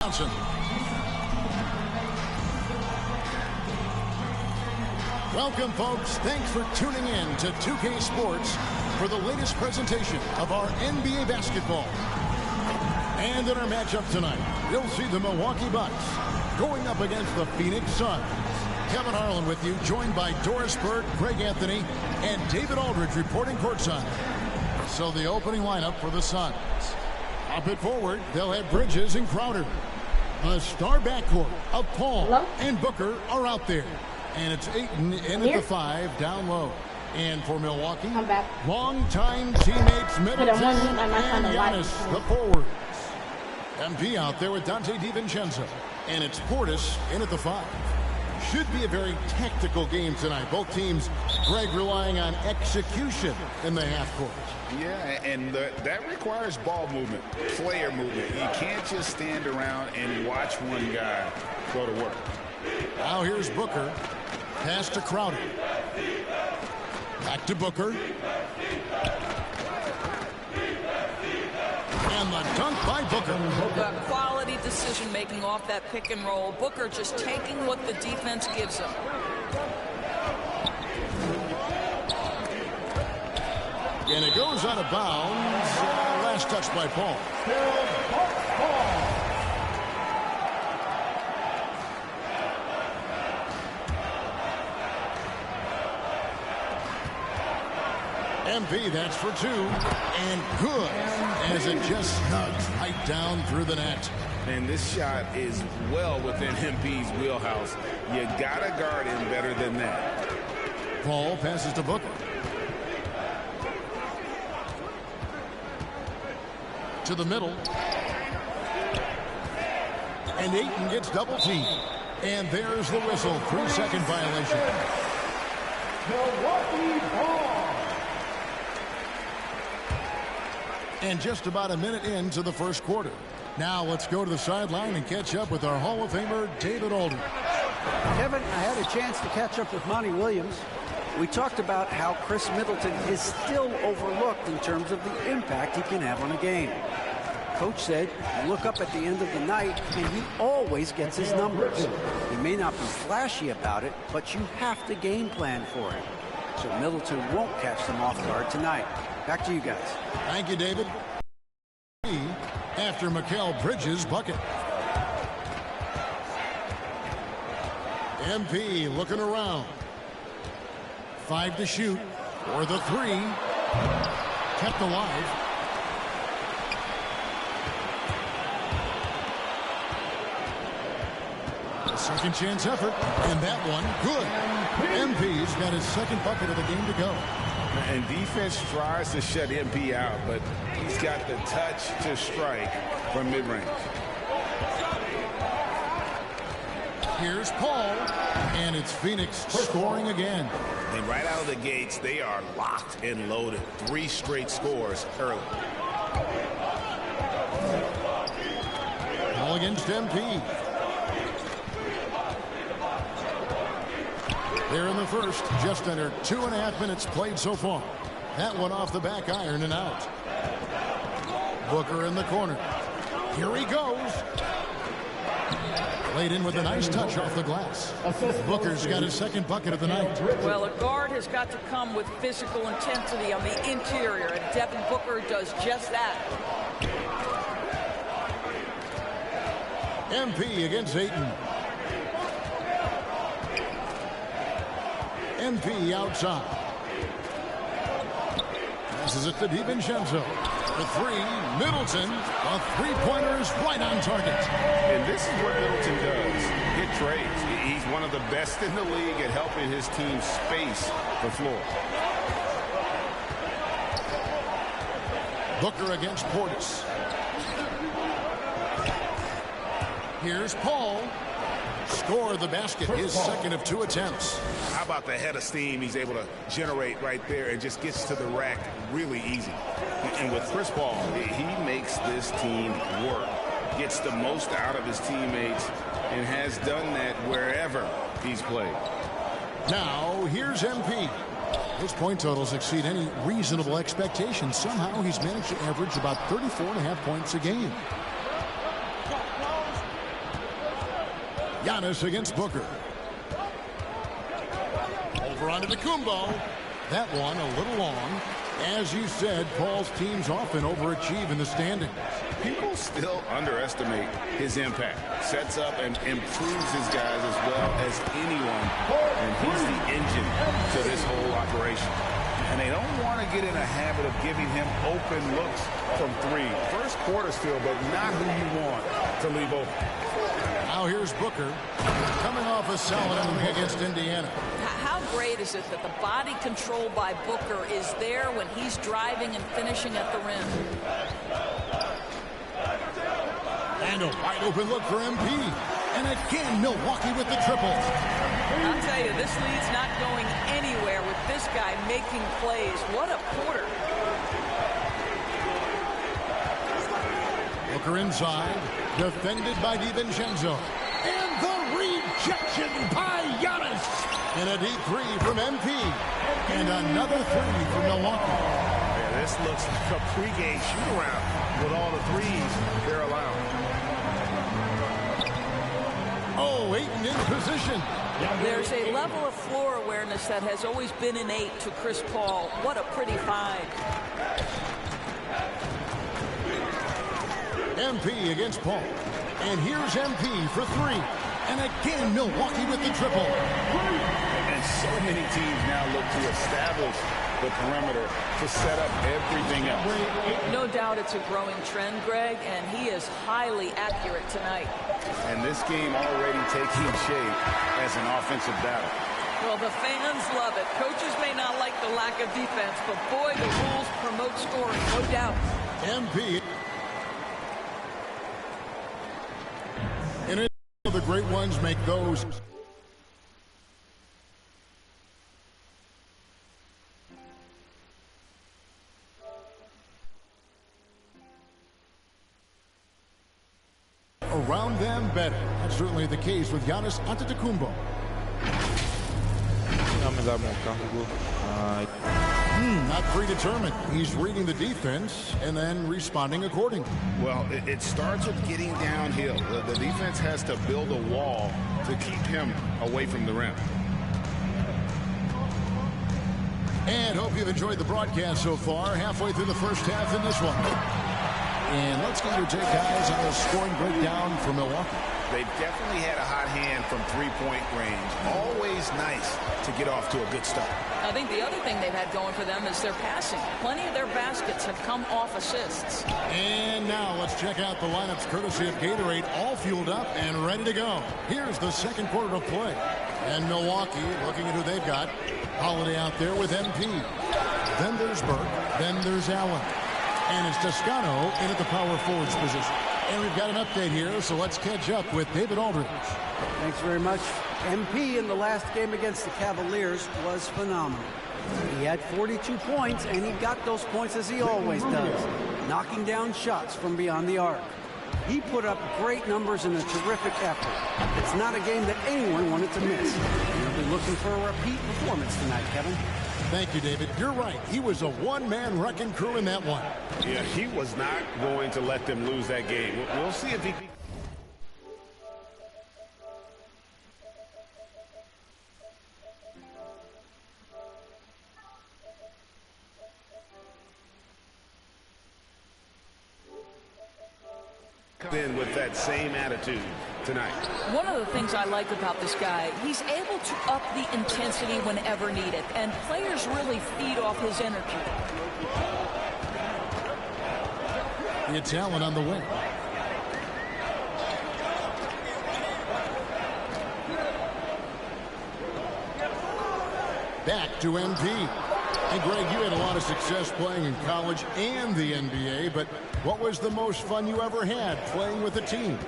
Johnson. Welcome, folks. Thanks for tuning in to 2K Sports for the latest presentation of our NBA basketball. And in our matchup tonight, you'll see the Milwaukee Bucks going up against the Phoenix Suns. Kevin Harlan with you, joined by Doris Burke, Greg Anthony, and David Aldridge reporting courtside. So the opening lineup for the Suns. Up it forward, they'll have Bridges and Crowder. The star backcourt of Paul and Booker are out there. And it's Ayton in at the 5, down low. And for Milwaukee, longtime teammates Middleton and Giannis, the forwards. MP out there with Dante DiVincenzo. And it's Portis in at the 5. Should be a very tactical game tonight. Both teams, Greg, relying on execution in the half court. Yeah, and that requires ball movement, player movement. You can't just stand around and watch one guy go to work. Now here's Booker. Pass to Crowder. Back to Booker. And the dunk by Booker. Quality decision-making off that pick and roll. Booker just taking what the defense gives him. And it goes out of bounds. Last touch by Paul. MP, that's for 2. And good. As it just snugs right down through the net. And this shot is well within MP's wheelhouse. You gotta guard him better than that. Paul passes to Booker. To the middle. And Ayton gets double teamed. And there's the whistle. 3-second violation. Milwaukee ball. And just about a minute into the first quarter. Now let's go to the sideline and catch up with our Hall of Famer, David Aldridge. Kevin, I had a chance to catch up with Monty Williams. We talked about how Chris Middleton is still overlooked in terms of the impact he can have on a game. Coach said, look up at the end of the night, and he always gets his numbers. He may not be flashy about it, but you have to game plan for him. So Middleton won't catch them off guard tonight. Back to you guys. Thank you, David. After Mikal Bridges' bucket. MP looking around. 5 to shoot for the 3. Kept alive. A second chance effort. And that one, good. MP's got his second bucket of the game to go. And defense tries to shut MP out, but he's got the touch to strike from mid-range. Here's Paul, and it's Phoenix scoring again. And right out of the gates, they are locked and loaded. 3 straight scores early. Ball against MP. Here in the first, just under 2.5 minutes played so far. That one off the back iron and out. Booker in the corner. Here he goes. Laid in with a nice touch off the glass. Booker's got his second bucket of the night. Well, a guard has got to come with physical intensity on the interior, and Devin Booker does just that. MP against Ayton. MP outside. Passes it to DiVincenzo. The 3, Middleton. A 3-pointer is right on target. And this is what Middleton does. Hit trades. He's one of the best in the league at helping his team space the floor. Booker against Portis. Here's Paul. Score the basket, his second of 2 attempts. How about the head of steam he's able to generate right there and just gets to the rack really easy. And with Chris Paul, he makes this team work, gets the most out of his teammates, and has done that wherever he's played. Now, here's MP. His point totals exceed any reasonable expectations. Somehow he's managed to average about 34.5 points a game. Giannis against Booker. Over onto the Kumbo. That one a little long. As you said, Paul's teams often overachieve in the standings. People still underestimate his impact. Sets up and improves his guys as well as anyone. And he's the engine to this whole operation. And they don't want to get in a habit of giving him open looks from three. First quarter still, but not who you want to leave open. Now here's Booker coming off a solid outing against Indiana. How great is it that the body control by Booker is there when he's driving and finishing at the rim? And a wide open look for MP. And again, Milwaukee with the triple. I'll tell you, this lead's not going anywhere with this guy making plays. What a quarter. Booker inside, defended by DiVincenzo. And the rejection by Giannis. And a deep three from MP. And another three from Milwaukee. Yeah, this looks like a pregame shoot-around with all the threes they're allowing. Oh, Ayton in position. There's a level of floor awareness that has always been innate to Chris Paul. What a pretty find. MP against Paul. And here's MP for three. And again, Milwaukee with the triple. And so many teams now look to establish the perimeter to set up everything else. No doubt it's a growing trend, Greg, and he is highly accurate tonight. And this game already taking shape as an offensive battle. Well, the fans love it. Coaches may not like the lack of defense, but boy, the rules promote scoring, no doubt. MP. And the great ones make those. Around them better. That's certainly the case with Giannis Antetokounmpo. Not predetermined. He's reading the defense and then responding accordingly. Well, it starts with getting downhill. The defense has to build a wall to keep him away from the rim. And hope you've enjoyed the broadcast so far. Halfway through the first half in this one. And let's get your take, guys, on a scoring breakdown for Milwaukee. They definitely had a hot hand from three-point range. Always nice to get off to a good start. I think the other thing they've had going for them is their passing. Plenty of their baskets have come off assists. And now let's check out the lineups courtesy of Gatorade, all fueled up and ready to go. Here's the second quarter of play. And Milwaukee, looking at who they've got. Holiday out there with MP. Then there's Burke. Then there's Allen. And it's Toscano in at the power forwards position. And we've got an update here, so let's catch up with David Aldridge. Thanks very much. MP in the last game against the Cavaliers was phenomenal. He had 42 points, and he got those points as he always does, knocking down shots from beyond the arc. He put up great numbers in a terrific effort. It's not a game that anyone wanted to miss. We'll be looking for a repeat performance tonight, Kevin. Thank you, David. You're right. He was a one-man wrecking crew in that one. Yeah, he was not going to let them lose that game. We'll see if he... in with that same attitude tonight. One of the things I like about this guy, he's able to up the intensity whenever needed, and players really feed off his energy. It's Allen on the wing. Back to MP. And Greg, you had a lot of success playing in college and the NBA, but what was the most fun you ever had playing with a team?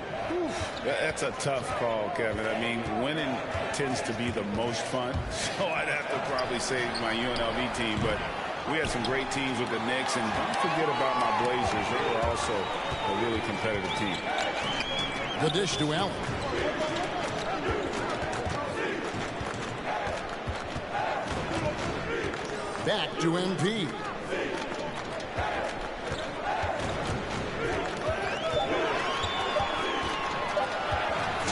That's a tough call, Kevin. I mean, winning tends to be the most fun, so I'd have to probably say my UNLV team, but we had some great teams with the Knicks, and don't forget about my Blazers. They were also a really competitive team. The dish to Allen. Back to MP.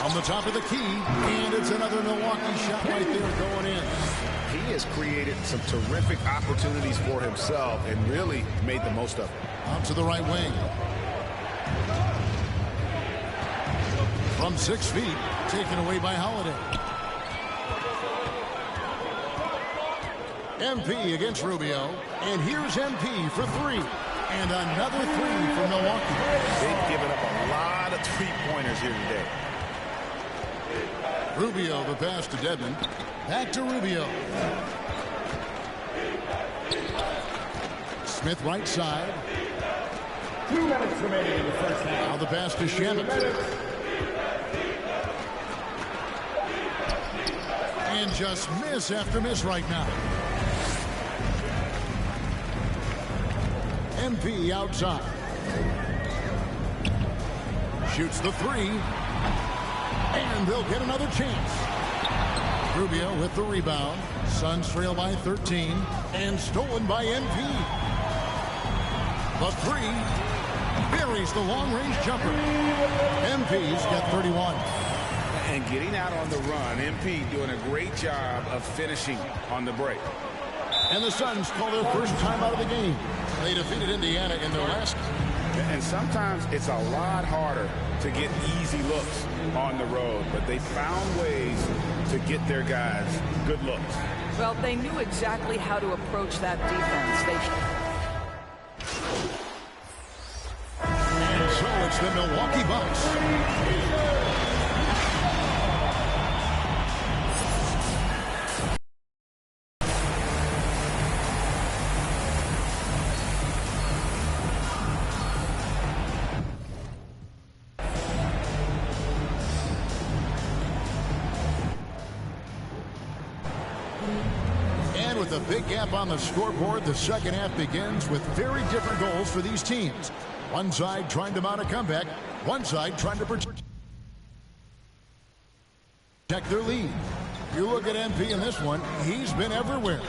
On the top of the key, and it's another Milwaukee shot right there going in. He has created some terrific opportunities for himself and really made the most of it. Out to the right wing. From 6 feet, taken away by Holiday. MP against Rubio, and here's MP for 3. And another 3 for Milwaukee. They've given up a lot of three-pointers here today. Rubio, the pass to Dedmon. Back to Rubio. Smith right side. 2 minutes remaining in the first half. Now the pass to Shamet. And just miss after miss right now. MP outside. Shoots the 3. And they'll get another chance. Rubio with the rebound. Suns trail by 13. And stolen by MP. The 3 buries the long-range jumper. MP's got 31. And getting out on the run, MP doing a great job of finishing on the break. And the Suns call their first time out of the game. They defeated Indiana in their last. And sometimes it's a lot harder to get easy looks on the road, but they found ways to get their guys good looks. Well, they knew exactly how to approach that defense. And so it's the Milwaukee Bucks. With a big gap on the scoreboard, the second half begins with very different goals for these teams. One side trying to mount a comeback, one side trying to protect their lead. You look at MP in this one, he's been everywhere.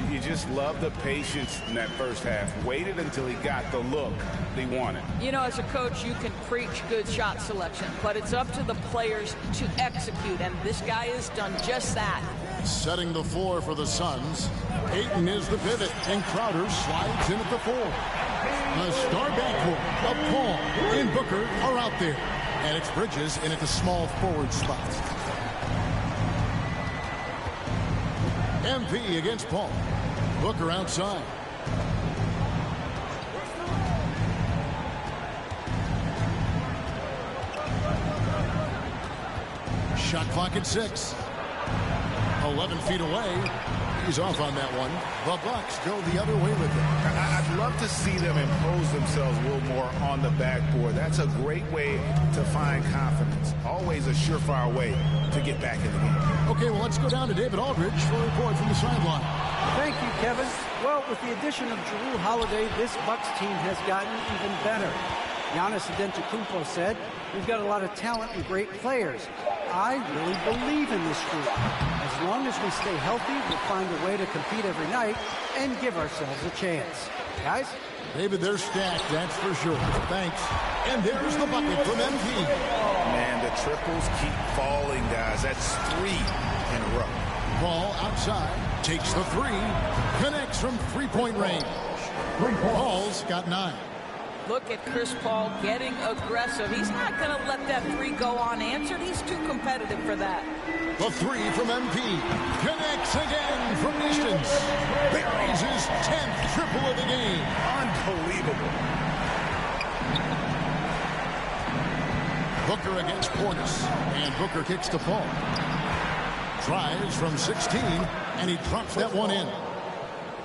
You just love the patience in that first half. Waited until he got the look he wanted. You know, as a coach, you can preach good shot selection, but it's up to the players to execute, and this guy has done just that. Setting the floor for the Suns. Ayton is the pivot, and Crowder slides in at the 4. The star backcourt of Paul and Booker are out there. And it's Bridges in at the small forward spot. MP against Paul. Booker outside. Shot clock at 6. 11 feet away. He's off on that one. The Bucks go the other way with it. I'd love to see them impose themselves a little more on the backboard. That's a great way to find confidence. Always a surefire way to get back in the game. Okay, well, let's go down to David Aldridge for a report from the sideline. Thank you, Kevin. Well, with the addition of Jrue Holiday, this Bucks team has gotten even better. Giannis Antetokounmpo said, "We've got a lot of talent and great players. I really believe in this group. As long as we stay healthy, we'll find a way to compete every night and give ourselves a chance." Guys? David, they're stacked, that's for sure. Thanks. And there's the bucket from MP. Man, the triples keep falling, guys. That's 3 in a row. Ball outside, takes the 3, connects from three-point range. Paul's got 9. Look at Chris Paul getting aggressive. He's not going to let that 3 go unanswered. He's too competitive for that. The 3 from MP. Connects again from distance. Buries his 10th triple of the game. Unbelievable. Booker against Portis. And Booker kicks to Paul. Tries from 16, and he drops that one in.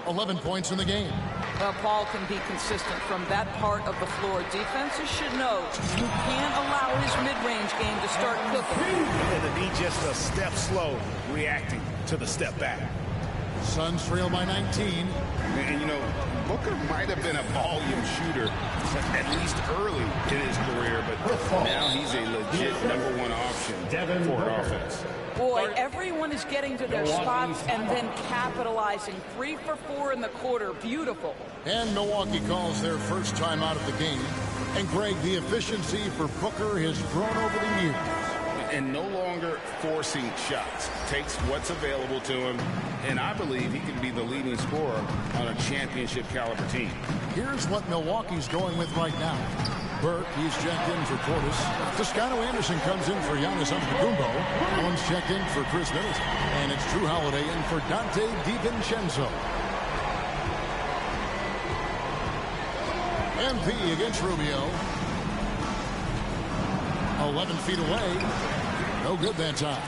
11 points in the game. Well, Paul can be consistent from that part of the floor. Defenses should know you can't allow his mid-range game to start cooking. And to be just a step slow reacting to the step back. Suns trail by 19. And, you know, Booker might have been a volume shooter at least early in his career, but now he's a legit #1 option for an offense. Boy, everyone is getting to their spots and then capitalizing. 3 for 4 in the quarter. Beautiful. And Milwaukee calls their first time out of the game. And Greg, the efficiency for Booker has grown over the years. and no longer forcing shots. Takes what's available to him, and I believe he can be the leading scorer on a championship caliber team. Here's what Milwaukee's going with right now. Burke, he's checked in for Portis. Toscano Anderson comes in for Giannis Antetokounmpo. Allen's checked in for Chris Middleton. And it's Drew Holiday in for Dante DiVincenzo. MP against Rubio. 11 feet away. No good that time.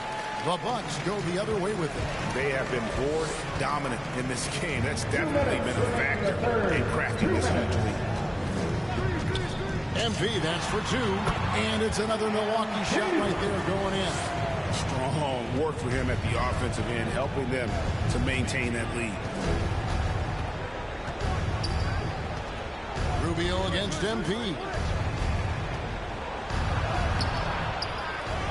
The Bucks go the other way with it. They have been board dominant in this game. That's definitely been a factor in crafting this huge lead. MP, that's for two. And it's another Milwaukee shot right there going in. Strong work for him at the offensive end, helping them to maintain that lead. Rubio against MP.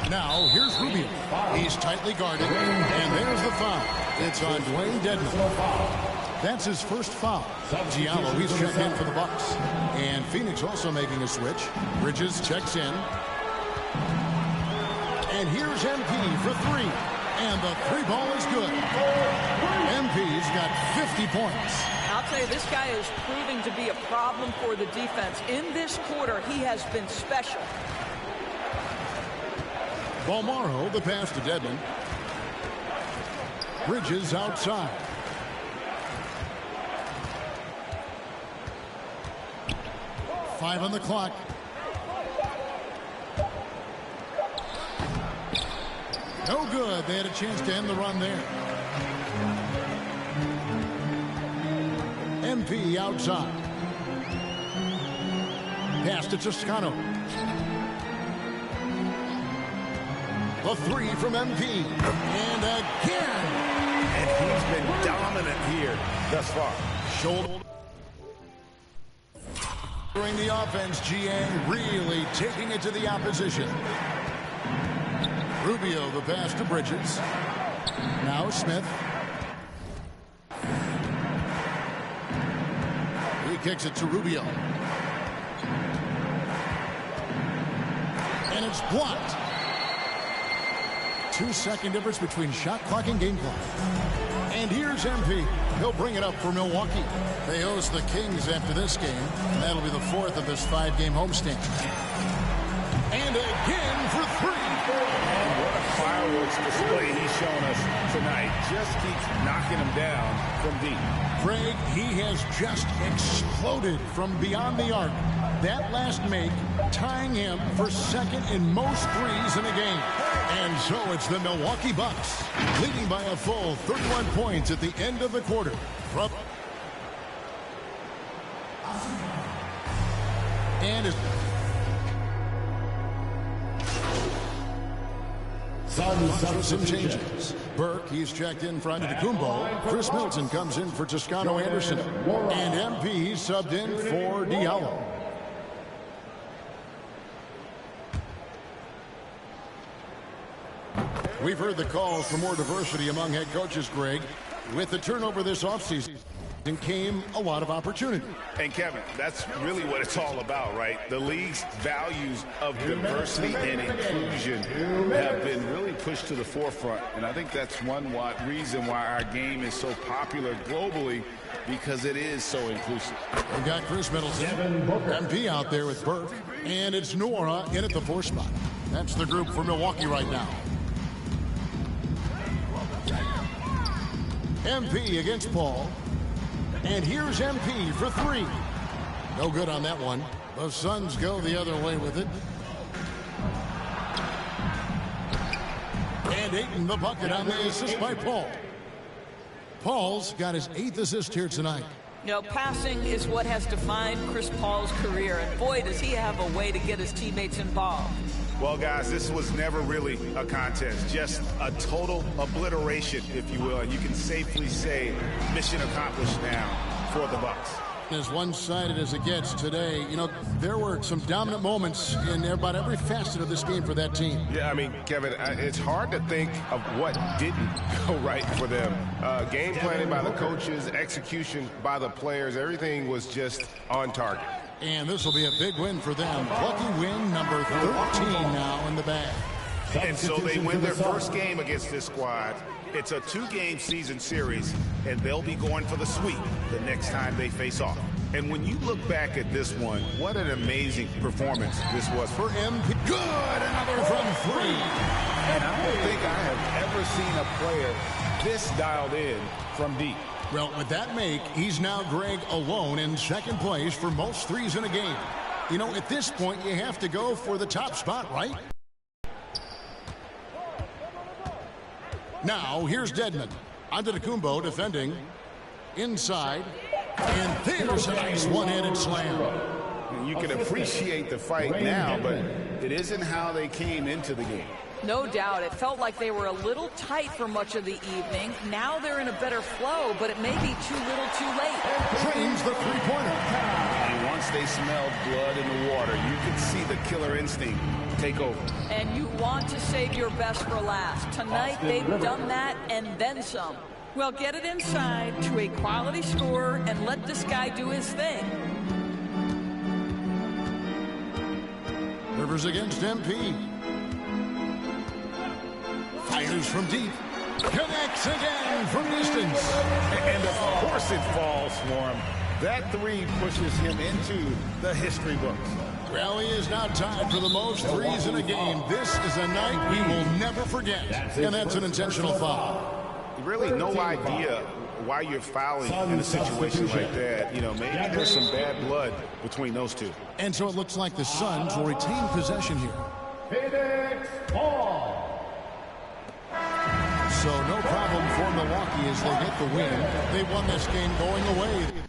Now, here's Rubio. He's tightly guarded, and there's the foul. It's on Dwayne Dedmon. That's his first foul. Giallo, he's checked in for the Bucks. And Phoenix also making a switch. Bridges checks in. And here's MP for three. And the three ball is good. MP's got 50 points. I'll tell you, this guy is proving to be a problem for the defense. In this quarter, he has been special. Balmaro, the pass to Dedmon. Bridges outside. Five on the clock. No good. They had a chance to end the run there. MP outside. Pass to Toscano. The three from MP. And again. And he's been dominant here thus far. Shoulder. During the offense, GA really taking it to the opposition. Rubio, the pass to Bridges. Now Smith. He kicks it to Rubio. And it's blocked. 2-second difference between shot clock and game clock. And here's MP. He'll bring it up for Milwaukee. They host the Kings after this game. And that'll be the fourth of this 5-game homestand. And again for three. And what a fireworks display he's shown us tonight. Just keeps knocking him down from deep. Craig, he has just exploded from beyond the arc. That last make tying him for second in most threes in a game. And so it's the Milwaukee Bucks leading by a full 31 points at the end of the quarter. And some changes. Burke, he's checked in for Antetokounmpo. Chris Middleton comes in for Toscano Anderson. And MP, he's subbed in for Diallo. We've heard the calls for more diversity among head coaches, Greg. With the turnover this offseason came a lot of opportunity. And Kevin, that's really what it's all about, right? The league's values of diversity and inclusion have been really pushed to the forefront. And I think that's one reason why our game is so popular globally, because it is so inclusive. We've got Chris Middleton, MP out there with Burke, and it's Nora in at the 4 spot. That's the group for Milwaukee right now. MP against Paul. And here's MP for three. No good on that one. The Suns go the other way with it. And Ayton the bucket on the assist by Paul. Paul's got his 8th assist here tonight. You know, passing is what has defined Chris Paul's career. And boy, does he have a way to get his teammates involved. Well, guys, this was never really a contest, just a total obliteration, if you will. And you can safely say mission accomplished now for the Bucks. As one-sided as it gets today, you know, there were some dominant moments in about every facet of this game for that team. Yeah, I mean, Kevin, it's hard to think of what didn't go right for them. Game planning by the coaches, execution by the players, everything was just on target. And this will be a big win for them. Lucky win number 13 now in the bag. And so they win their first game against this squad. It's a 2-game season series, and they'll be going for the sweep the next time they face off. And when you look back at this one, what an amazing performance this was for MP. Good, another from 3. And I don't think I have ever seen a player this dialed in from deep. Well, with that make, he's now, Greg, alone in second place for most threes in a game. You know, at this point, you have to go for the top spot, right? Now, here's Dedmon. Antetokounmpo defending. Inside. And there's a nice one-handed slam. You can appreciate the fight now, but it isn't how they came into the game. No doubt. It felt like they were a little tight for much of the evening. Now they're in a better flow, but it may be too little too late. Drains the three-pointer. And once they smelled blood in the water, you could see the killer instinct take over. And you want to save your best for last. Tonight, they've done that and then some. Well, get it inside to a quality scorer and let this guy do his thing. Rivers against MP. Fires from deep. Connects again from distance. And of course it falls for him. That 3 pushes him into the history books. Well, he is now tied for the most threes in a game. This is a night we will never forget. And that's an intentional foul. Really no idea why you're fouling in a situation like that. You know, maybe there's some bad blood between those two. And so it looks like the Suns will retain possession here. Phoenix ball. So no problem for Milwaukee as they get the win. They won this game going away.